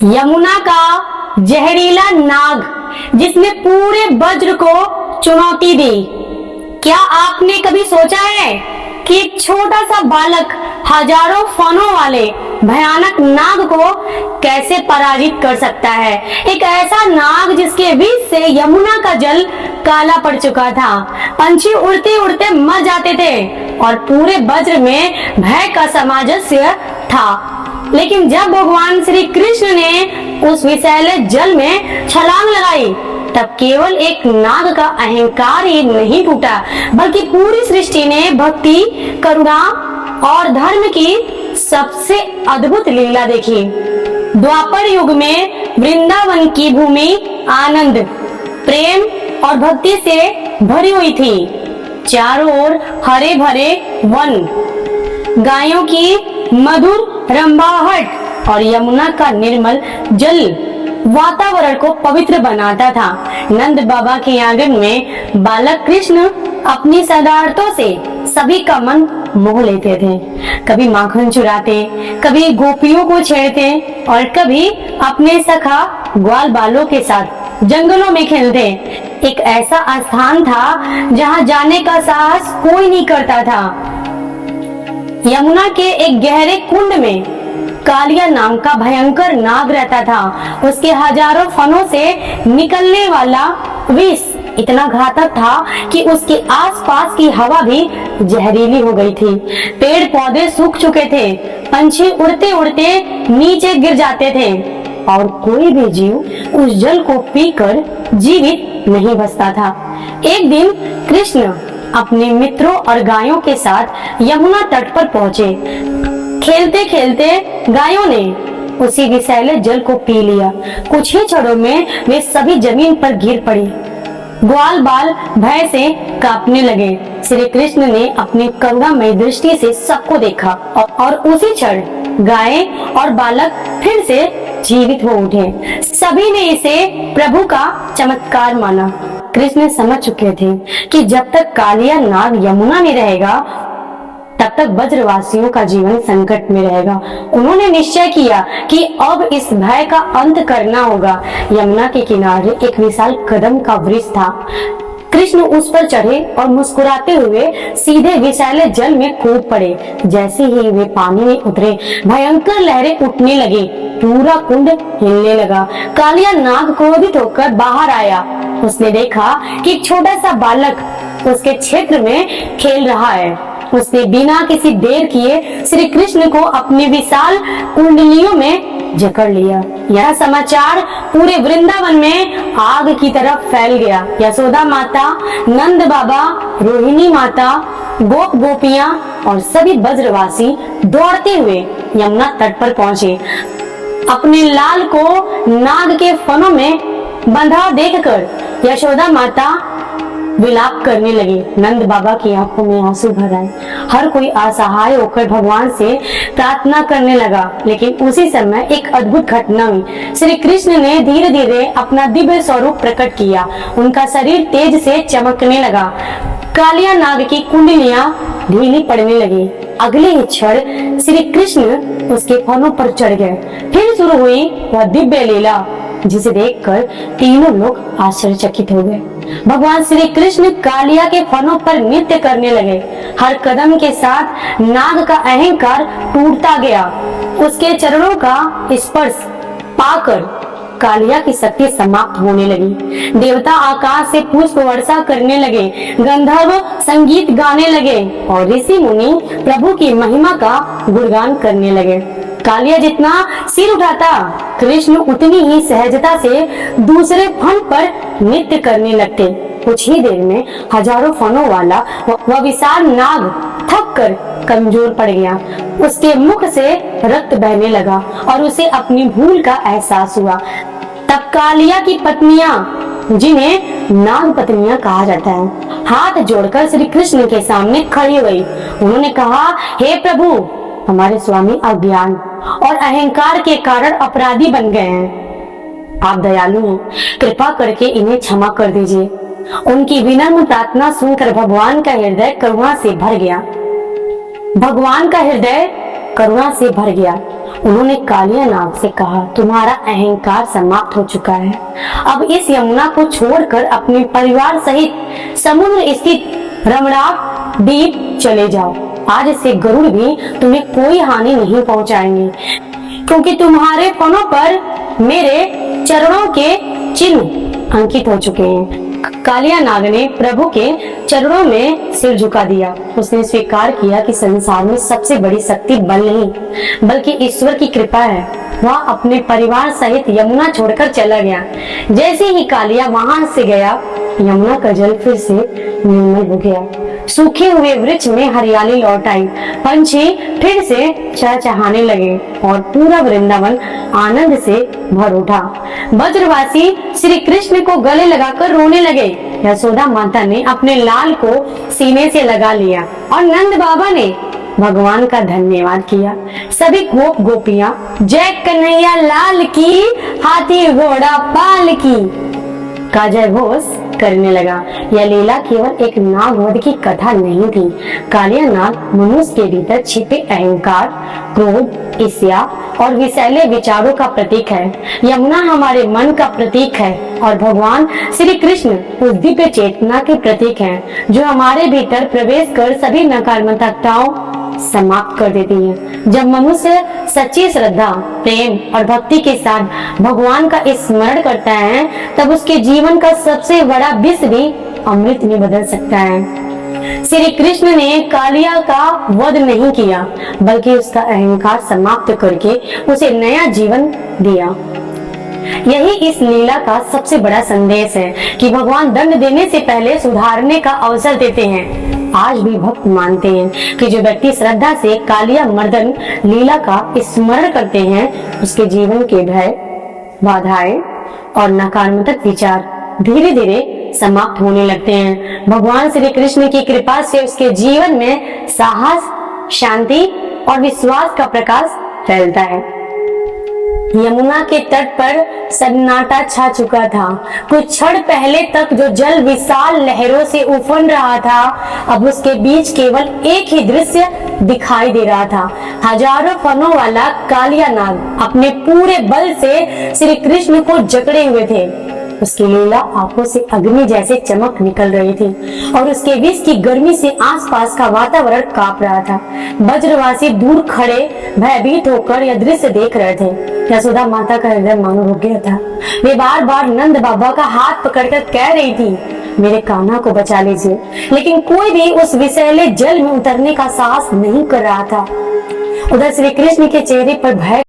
यमुना का जहरीला नाग जिसने पूरे वज्र को चुनौती दी। क्या आपने कभी सोचा है कि एक छोटा सा बालक हजारों फनों वाले भयानक नाग को कैसे पराजित कर सकता है? एक ऐसा नाग जिसके विष से यमुना का जल काला पड़ चुका था, पंछी उड़ते उड़ते मर जाते थे और पूरे वज्र में भय का सामंजस्य था। लेकिन जब भगवान श्री कृष्ण ने उस विषैले जल में छलांग लगाई, तब केवल एक नाग का अहंकार ही नहीं टूटा, बल्कि पूरी सृष्टि ने भक्ति, करुणा और धर्म की सबसे अद्भुत लीला देखी। द्वापर युग में वृंदावन की भूमि आनंद, प्रेम और भक्ति से भरी हुई थी। चारों ओर हरे भरे वन, गायों की मधुर रंभाहट और यमुना का निर्मल जल वातावरण को पवित्र बनाता था। नंद बाबा के आंगन में बालक कृष्ण अपनी सदारतों से सभी का मन मोह लेते थे। कभी माखन चुराते, कभी गोपियों को छेड़ते और कभी अपने सखा ग्वाल बालों के साथ जंगलों में खेलते। एक ऐसा स्थान था जहां जाने का साहस कोई नहीं करता था। यमुना के एक गहरे कुंड में कालिया नाम का भयंकर नाग रहता था। उसके हजारों फनों से निकलने वाला विष इतना घातक था कि उसके आसपास की हवा भी जहरीली हो गई थी। पेड़ पौधे सूख चुके थे, पंछी उड़ते उड़ते नीचे गिर जाते थे और कोई भी जीव उस जल को पीकर जीवित नहीं बचता था। एक दिन कृष्ण अपने मित्रों और गायों के साथ यमुना तट पर पहुंचे। खेलते खेलते गायों ने उसी विषैले जल को पी लिया। कुछ ही क्षणों में वे सभी जमीन पर गिर पड़े। ग्वाल बाल भय से कांपने लगे। श्री कृष्ण ने अपनी करुणामय दृष्टि से सबको देखा और उसी क्षण गाय और बालक फिर से जीवित हो उठे। सभी ने इसे प्रभु का चमत्कार माना। कृष्ण समझ चुके थे कि जब तक कालिया नाग यमुना में रहेगा, तब तक ब्रजवासियों का जीवन संकट में रहेगा। उन्होंने निश्चय किया कि अब इस भय का अंत करना होगा। यमुना के किनारे एक विशाल कदम का वृक्ष था। कृष्ण उस पर चढ़े और मुस्कुराते हुए सीधे विषैले जल में कूद पड़े। जैसे ही वे पानी में उतरे, भयंकर लहरें उठने लगी, पूरा कुंड हिलने लगा। कालिया नाग क्रोधित होकर बाहर आया। उसने देखा कि एक छोटा सा बालक उसके क्षेत्र में खेल रहा है। उसने बिना किसी देर किए श्री कृष्ण को अपनी विशाल कुंडलियों में जकड़ लिया। यह समाचार पूरे वृंदावन में आग की तरह फैल गया। यशोदा माता, नंद बाबा, रोहिणी माता, गोप गोपियां और सभी ब्रजवासी दौड़ते हुए यमुना तट पर पहुंचे। अपने लाल को नाग के फनों में बंधा देखकर यशोदा माता विलाप करने लगी। नंद बाबा की आंखों में आंसू भर आए। हर कोई असहाय होकर भगवान से प्रार्थना करने लगा। लेकिन उसी समय एक अद्भुत घटना हुई। श्री कृष्ण ने धीरे धीरे अपना दिव्य स्वरूप प्रकट किया। उनका शरीर तेज से चमकने लगा। कालिया नाग की कुंडलियां ढीली पड़ने लगी। अगले ही क्षण श्री कृष्ण उसके फनों पर चढ़ गए। फिर शुरू हुई वह दिव्य लीला, जिसे देखकर तीनों लोग आश्चर्यचकित हो गए। भगवान श्री कृष्ण कालिया के फनों पर नृत्य करने लगे। हर कदम के साथ नाग का अहंकार टूटता गया। उसके चरणों का स्पर्श पाकर कालिया की शक्ति समाप्त होने लगी। देवता आकाश से पुष्प वर्षा करने लगे, गंधर्व संगीत गाने लगे और ऋषि मुनि प्रभु की महिमा का गुणगान करने लगे। कालिया जितना सिर उठाता, कृष्ण उतनी ही सहजता से दूसरे फन पर नृत्य करने लगते। कुछ ही देर में हजारों फनों वाला वह विशाल नाग थक कर कमजोर पड़ गया। उसके मुख से रक्त बहने लगा और उसे अपनी भूल का एहसास हुआ। तब कालिया की पत्नियां, जिन्हें नाग पत्नियां कहा जाता है, हाथ जोड़कर श्री कृष्ण के सामने खड़ी हुई। उन्होंने कहा, हे प्रभु, हमारे स्वामी अज्ञान और अहंकार के कारण अपराधी बन गए हैं। आप दयालु हैं, कृपा करके इन्हें क्षमा कर दीजिए। उनकी विनम्र प्रार्थना सुनकर भगवान का हृदय करुणा से भर गया। उन्होंने कालिया नाग से कहा, तुम्हारा अहंकार समाप्त हो चुका है। अब इस यमुना को छोड़कर अपने परिवार सहित समुद्र स्थित रमणाक द्वीप चले जाओ। आज से गरुड़ भी तुम्हें कोई हानि नहीं पहुंचाएंगे, क्योंकि तुम्हारे फनों पर मेरे चरणों के चिन्ह अंकित हो चुके हैं। कालिया नाग ने प्रभु के चरणों में सिर झुका दिया। उसने स्वीकार किया कि संसार में सबसे बड़ी शक्ति बल नहीं बल्कि ईश्वर की कृपा है। वह अपने परिवार सहित यमुना छोड़कर चला गया। जैसे ही कालिया वहां से गया, यमुना का जल फिर से निर्मल हो गया। सूखे हुए वृक्ष में हरियाली लौट आई, पंछी फिर से चहचहाने लगे और पूरा वृंदावन आनंद से भर उठा। ब्रजवासी श्री कृष्ण को गले लगाकर रोने लगे। यशोदा माता ने अपने लाल को सीने से लगा लिया और नंद बाबा ने भगवान का धन्यवाद किया। सभी गोप गोपियां जय कन्हैया लाल की, हाथी घोड़ा पाल की का जय घोष करने लगा। यह लीला केवल एक नागवध की कथा नहीं थी। कालिया नाग मनुष्य के भीतर छिपे अहंकार, क्रोध, ईर्ष्या और विषैले विचारों का प्रतीक है। यमुना हमारे मन का प्रतीक है और भगवान श्री कृष्ण उस दिव्य चेतना के प्रतीक हैं, जो हमारे भीतर प्रवेश कर सभी नकारात्मकताओं समाप्त कर देती है। जब मनुष्य सच्ची श्रद्धा, प्रेम और भक्ति के साथ भगवान का स्मरण करता है, तब उसके जीवन का सबसे बड़ा विष भी अमृत में बदल सकता है। श्री कृष्ण ने कालिया का वध नहीं किया, बल्कि उसका अहंकार समाप्त करके उसे नया जीवन दिया। यही इस लीला का सबसे बड़ा संदेश है कि भगवान दंड देने से पहले सुधारने का अवसर देते हैं। आज भी भक्त मानते हैं कि जो व्यक्ति श्रद्धा से कालिया मर्दन लीला का स्मरण करते हैं, उसके जीवन के भय, बाधाएं और नकारात्मक विचार धीरे धीरे समाप्त होने लगते हैं। भगवान श्री कृष्ण की कृपा से उसके जीवन में साहस, शांति और विश्वास का प्रकाश फैलता है। यमुना के तट पर सन्नाटा छा चुका था। कुछ क्षण पहले तक जो जल विशाल लहरों से उफन रहा था, अब उसके बीच केवल एक ही दृश्य दिखाई दे रहा था। हजारों फनों वाला कालिया नाग अपने पूरे बल से श्री कृष्ण को जकड़े हुए थे। उसकी लीला आंखों से अग्नि जैसे चमक निकल रही थी और उसके विष की गर्मी से आसपास का वातावरण कांप रहा था। ब्रजवासी दूर खड़े भयभीत होकर यह दृश्य देख रहे थे। यशोदा माता का हृदय मानो रुक गया था। वे बार बार नंद बाबा का हाथ पकड़कर कह रही थी, मेरे कान्हा को बचा लीजिए, लेकिन कोई भी उस विषैले जल में उतरने का साहस नहीं कर रहा था। उधर श्री कृष्ण के चेहरे पर भय